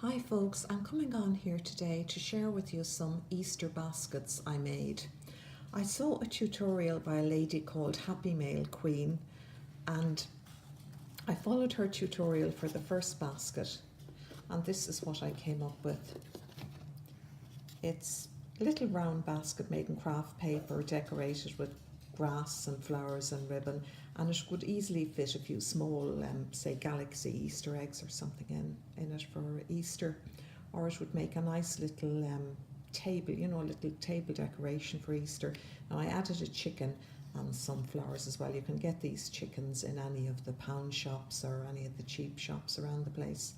Hi folks, I'm coming on here today to share with you some Easter baskets I made. I saw a tutorial by a lady called Happy Mail Queen and I followed her tutorial for the first basket and this is what I came up with. It's a little round basket made in craft paper, decorated with grass and flowers and ribbon, and it would easily fit a few small, say galaxy Easter eggs or something in it for Easter, or it would make a nice little table, a little table decoration for Easter. Now I added a chicken and some flowers as well. You can get these chickens in any of the pound shops or any of the cheap shops around the place.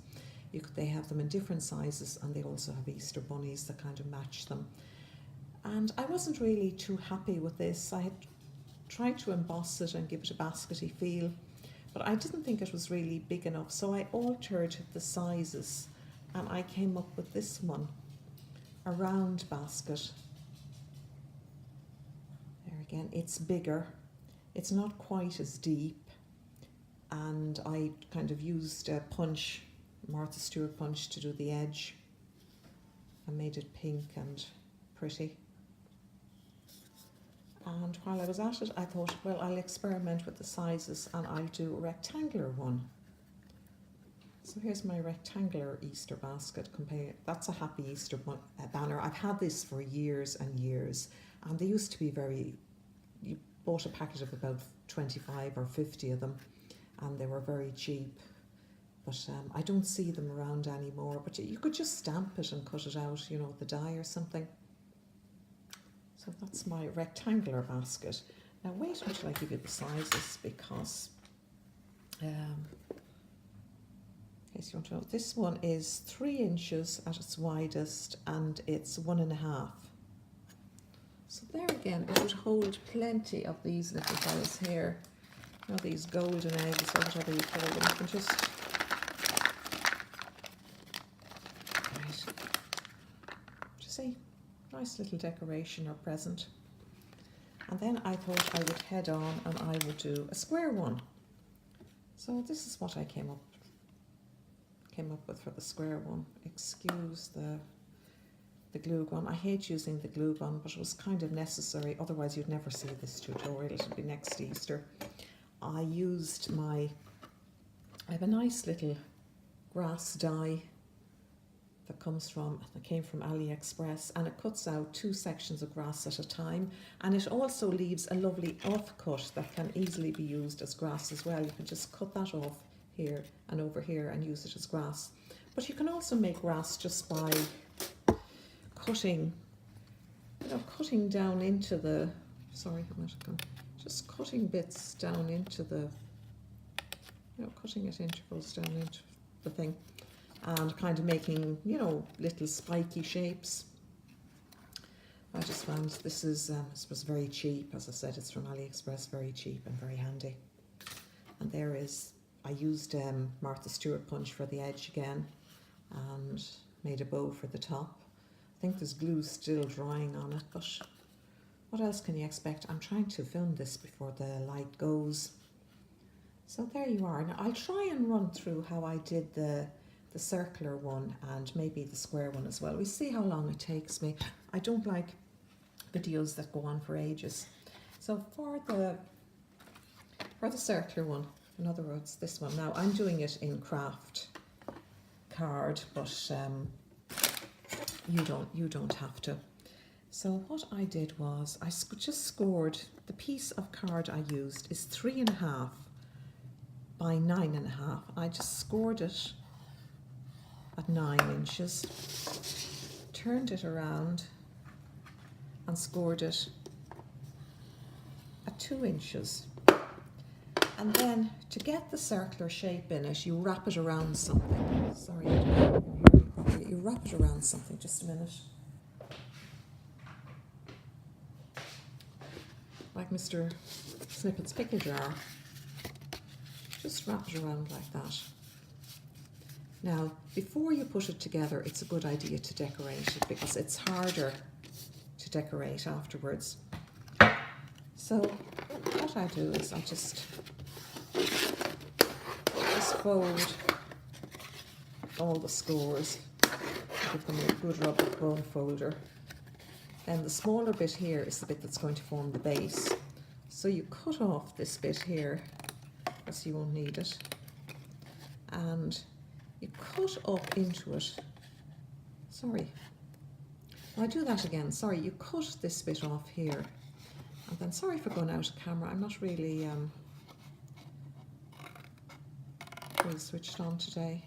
They have them in different sizes, and they also have Easter bunnies that kind of match them. And I wasn't really too happy with this. I had tried to emboss it and give it a baskety feel, but I didn't think it was really big enough, so I altered the sizes and I came up with this one, a round basket. There again, it's bigger, it's not quite as deep, and I kind of used a punch, Martha Stewart punch, to do the edge. I made it pink and pretty. And while I was at it, I thought, well, I'll experiment with the sizes and I'll do a rectangular one. So here's my rectangular Easter basket. That's a Happy Easter banner. I've had this for years and years, and they used to be you bought a packet of about 25 or 50 of them, and they were very cheap. But I don't see them around anymore, but you could just stamp it and cut it out, with the die or something. So that's my rectangular basket. Now wait until I give you the sizes, because in case you want to know, this one is 3 inches at its widest and it's 1.5. So there again, it would hold plenty of these little fellas here. These golden eggs or whatever you call them. You can just see. Nice little decoration or present. And then I thought I would head on and I would do a square one. So this is what I came up with for the square one. Excuse the glue gun. I hate using the glue gun, but it was kind of necessary, otherwise you'd never see this tutorial. It'll be next Easter. I have a nice little grass die that came from AliExpress, and it cuts out 2 sections of grass at a time, and it also leaves a lovely offcut that can easily be used as grass as well. You can just cut that off here and over here and use it as grass. But you can also make grass just by cutting down into the, just cutting bits down into the, cutting at intervals down into the thing, and kind of making, little spiky shapes. I just found this was very cheap. As I said, it's from AliExpress, very cheap and very handy. And I used Martha Stewart punch for the edge again and made a bow for the top. I think there's glue still drying on it, but what else can you expect? I'm trying to film this before the light goes. So there you are. Now I'll try and run through how I did the circular one and maybe the square one as well. We see how long it takes me. I don't like videos that go on for ages. So for the circular one, in other words this one, now I'm doing it in craft card, but you don't have to. So what I did was I just scored, the piece of card I used is 3.5 by 9.5. I just scored it at 9 inches, turned it around and scored it at 2 inches. And then to get the circular shape in it, you wrap it around something. Sorry, you wrap it around something, just a minute. Like Mr. Snippet's pickle jar. Just wrap it around like that. Now, before you put it together, it's a good idea to decorate it, because it's harder to decorate afterwards. So what I do is I just fold all the scores give them a good rub with bone folder. Then the smaller bit here is the bit that's going to form the base. So you cut off this bit here, because you won't need it, and you cut up into it. Sorry, I'll do that again. Sorry, you cut this bit off here, and then sorry for going out of camera. I'm not really switched on today.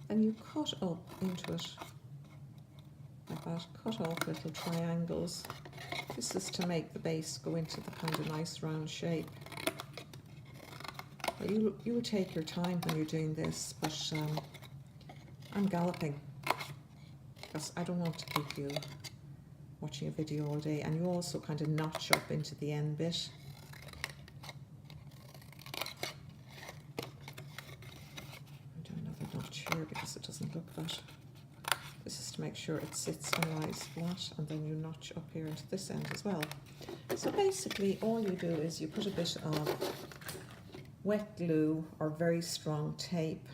And you cut up into it like that. Cut off little triangles. This is to make the base go into the kind of nice round shape. You will take your time when you're doing this, but I'm galloping because I don't want to keep you watching a video all day. And you also kind of notch up into the end bit. I'll do another notch here because it doesn't look that. This is to make sure it sits and lies flat, and then you notch up here into this end as well. So basically all you do is you put a bit of wet glue or very strong tape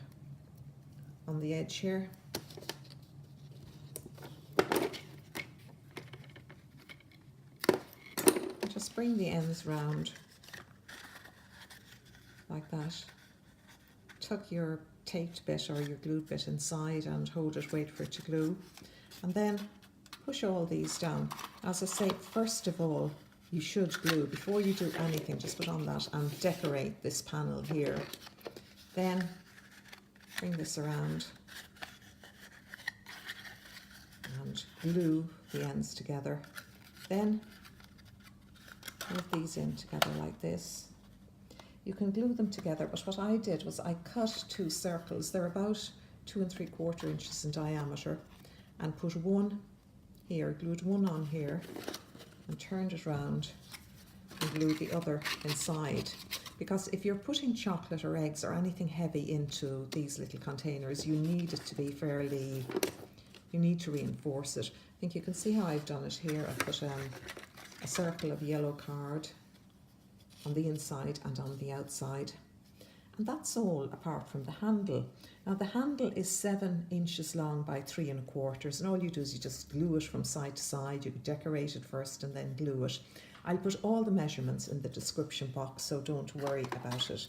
on the edge here. And just bring the ends round like that. Tuck your taped bit or your glued bit inside and hold it, wait for it to glue, and then push all these down. As I say, first of all, you should glue before you do anything. Just put on that and decorate this panel here. Then bring this around and glue the ends together. Then move these in together like this. You can glue them together, but what I did was I cut two circles. They're about 2 3/4 inches in diameter, and put one here, glued one on here, and turned it round and glued the other inside. Because if you're putting chocolate or eggs or anything heavy into these little containers, you need it to be fairly, you need to reinforce it. I think you can see how I've done it here. I've put a circle of yellow card on the inside and on the outside. And that's all apart from the handle. Now the handle is 7 inches long by 3 1/4, and all you do is you just glue it from side to side. You decorate it first and then glue it. I'll put all the measurements in the description box, so don't worry about it.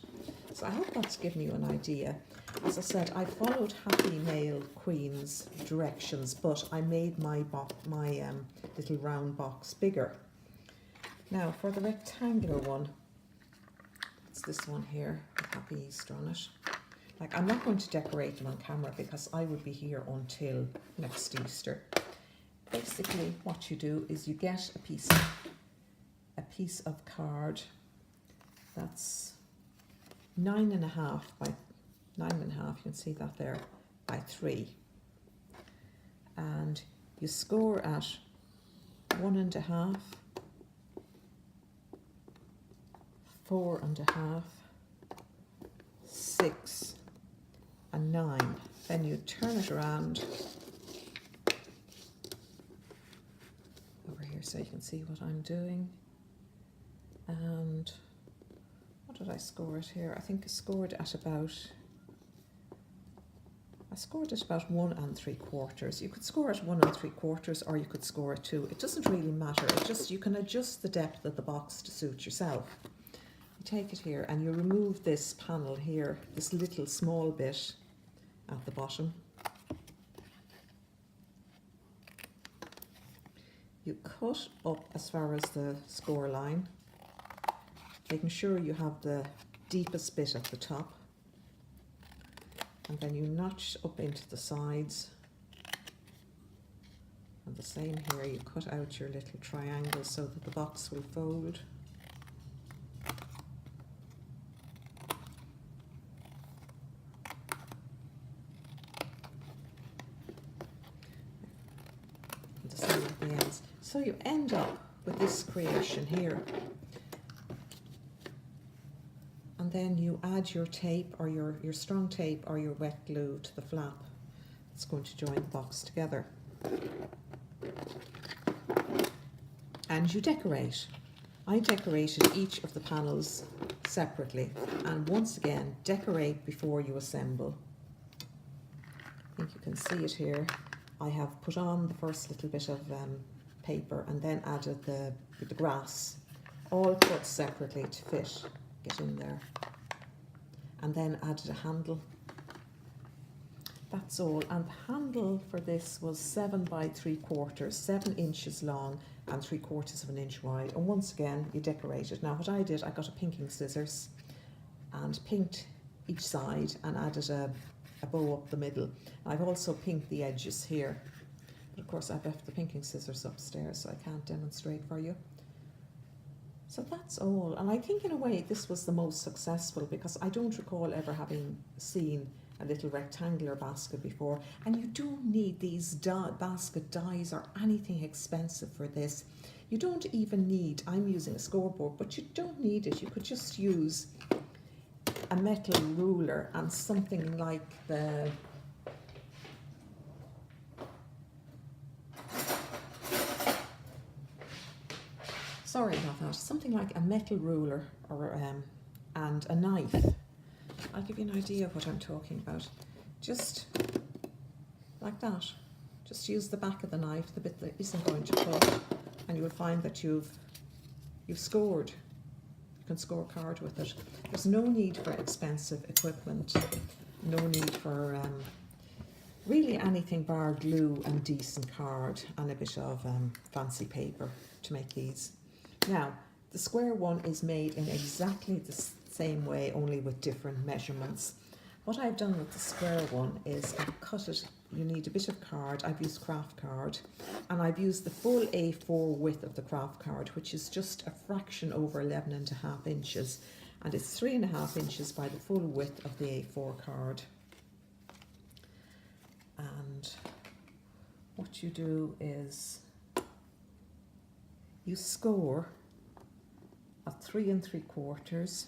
So I hope that's given you an idea. As I said, I followed Happy Mail Queen's directions, but I made my little round box bigger. Now for the rectangular one, it's this one here with Happy Easter on it. Like, I'm not going to decorate them on camera because I would be here until next Easter. Basically what you do is you get a piece of card that's 9.5 by 9.5, you can see that there, by 3, and you score at 1.5, 4.5, 6 and 9. Then you turn it around over here so you can see what I'm doing. And what did I score it here? I think I scored at about 1 3/4. You could score at 1 3/4, or you could score at 2. It doesn't really matter. It just, you can adjust the depth of the box to suit yourself. You take it here and you remove this panel here, this little small bit at the bottom. You cut up as far as the score line, making sure you have the deepest bit at the top, and then you notch up into the sides, and the same here, you cut out your little triangles so that the box will fold. And the same at the ends. So you end up with this creation here. And then you add your tape, or your strong tape or your wet glue to the flap that's going to join the box together. And you decorate. I decorated each of the panels separately, and once again, decorate before you assemble. I think you can see it here. I have put on the first little bit of paper and then added the grass, all cut separately to get in there, and then added a handle. That's all, and the handle for this was 7 by 3/4, 7 inches long and 3/4 of an inch wide. And once again, you decorate it. Now what I did, I got a pinking scissors and pinked each side and added a bow up the middle. I've also pinked the edges here, but of course I've left the pinking scissors upstairs, so I can't demonstrate for you. So that's all, and I think in a way this was the most successful, because I don't recall ever having seen a little rectangular basket before, and you don't need these basket dies or anything expensive for this. You don't even need, I'm using a scoreboard, but you don't need it. You could just use a metal ruler and something like the something like a metal ruler or and a knife. I'll give you an idea of what I'm talking about. Just like that. Just use the back of the knife, the bit that isn't going to cut, and you will find that you've scored. You can score a card with it. There's no need for expensive equipment, no need for really anything bar glue and decent card and a bit of fancy paper to make these. Now, the square one is made in exactly the same way, only with different measurements. What I've done with the square one is I've cut it. You need a bit of card. I've used craft card, and I've used the full A4 width of the craft card, which is just a fraction over 11.5 inches, and it's 3.5 inches by the full width of the A4 card. And what you do is you score at 3 3/4.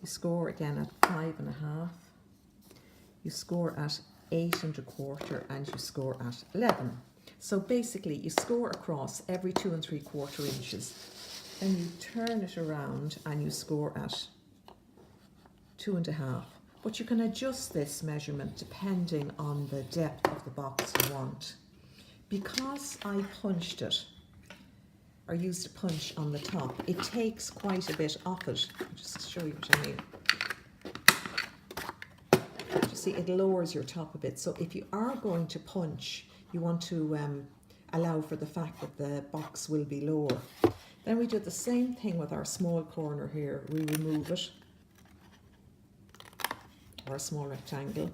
You score again at 5.5. You score at 8 1/4, and you score at 11. So basically, you score across every 2 3/4 inches. Then you turn it around and you score at 2.5. But you can adjust this measurement depending on the depth of the box you want. Because I punched it, or used a punch on the top, it takes quite a bit off it. I'll just show you what I mean. You see, it lowers your top a bit. So if you are going to punch, you want to allow for the fact that the box will be lower. Then we do the same thing with our small corner here. We remove it, or a small rectangle.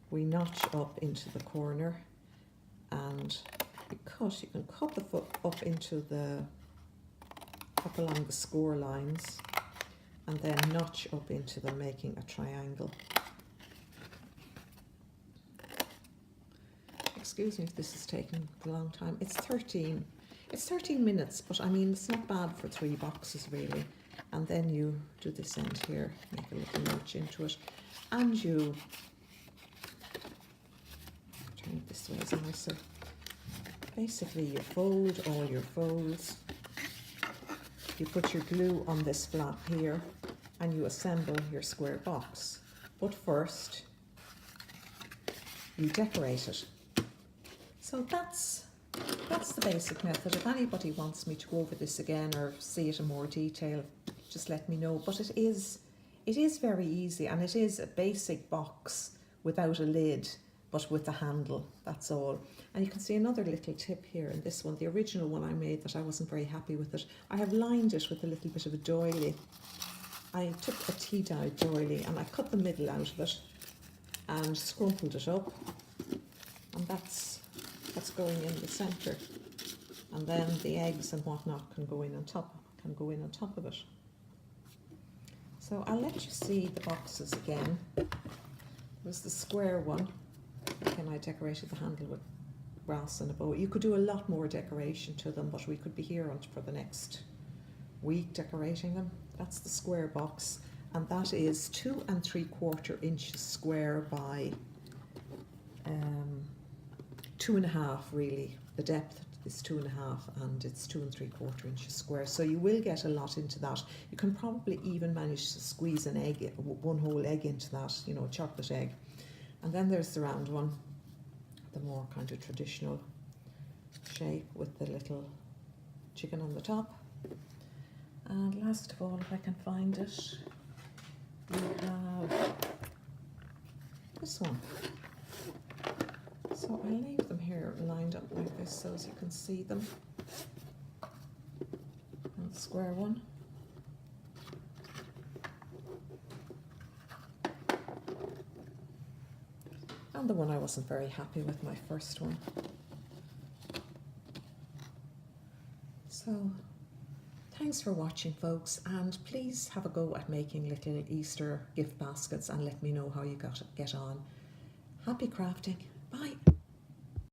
We notch up into the corner, and you can cut the foot up along the score lines, and then notch up into them, making a triangle. Excuse me if this is taking a long time. It's 13 minutes, but I mean, it's not bad for 3 boxes really. And then you do this end here, make a little notch into it, and you turn it this way is nicer. Basically, you fold all your folds. You put your glue on this flap here, and you assemble your square box. But first, you decorate it. So that's the basic method. If anybody wants me to go over this again or see it in more detail, just let me know. But it is very easy, and it is a basic box without a lid, but with a handle, that's all. And you can see another little tip here in this one. The original one I made that I wasn't very happy with it, I have lined it with a little bit of a doily. I took a tea dye doily and I cut the middle out of it and scrumpled it up, and that's going in the centre. And then the eggs and whatnot can go in on top of it. So I'll let you see the boxes again. There's the square one. Again, I decorated the handle with grass and a bow. You could do a lot more decoration to them, but we could be here for the next week decorating them. That's the square box, and that is 2 3/4 inches square by 2.5 really. The depth is 2.5, and it's 2 3/4 inches square. So you will get a lot into that. You can probably even manage to squeeze an egg, one whole egg into that, you know, a chocolate egg. And then there's the round one. the more kind of traditional shape with the little chicken on the top. And last of all, if I can find it, we have this one. So I'll leave them here lined up like this so as you can see them. And the square one. And the one I wasn't very happy with, my first one. So thanks for watching, folks, and please have a go at making little Easter gift baskets and let me know how you get on. Happy crafting.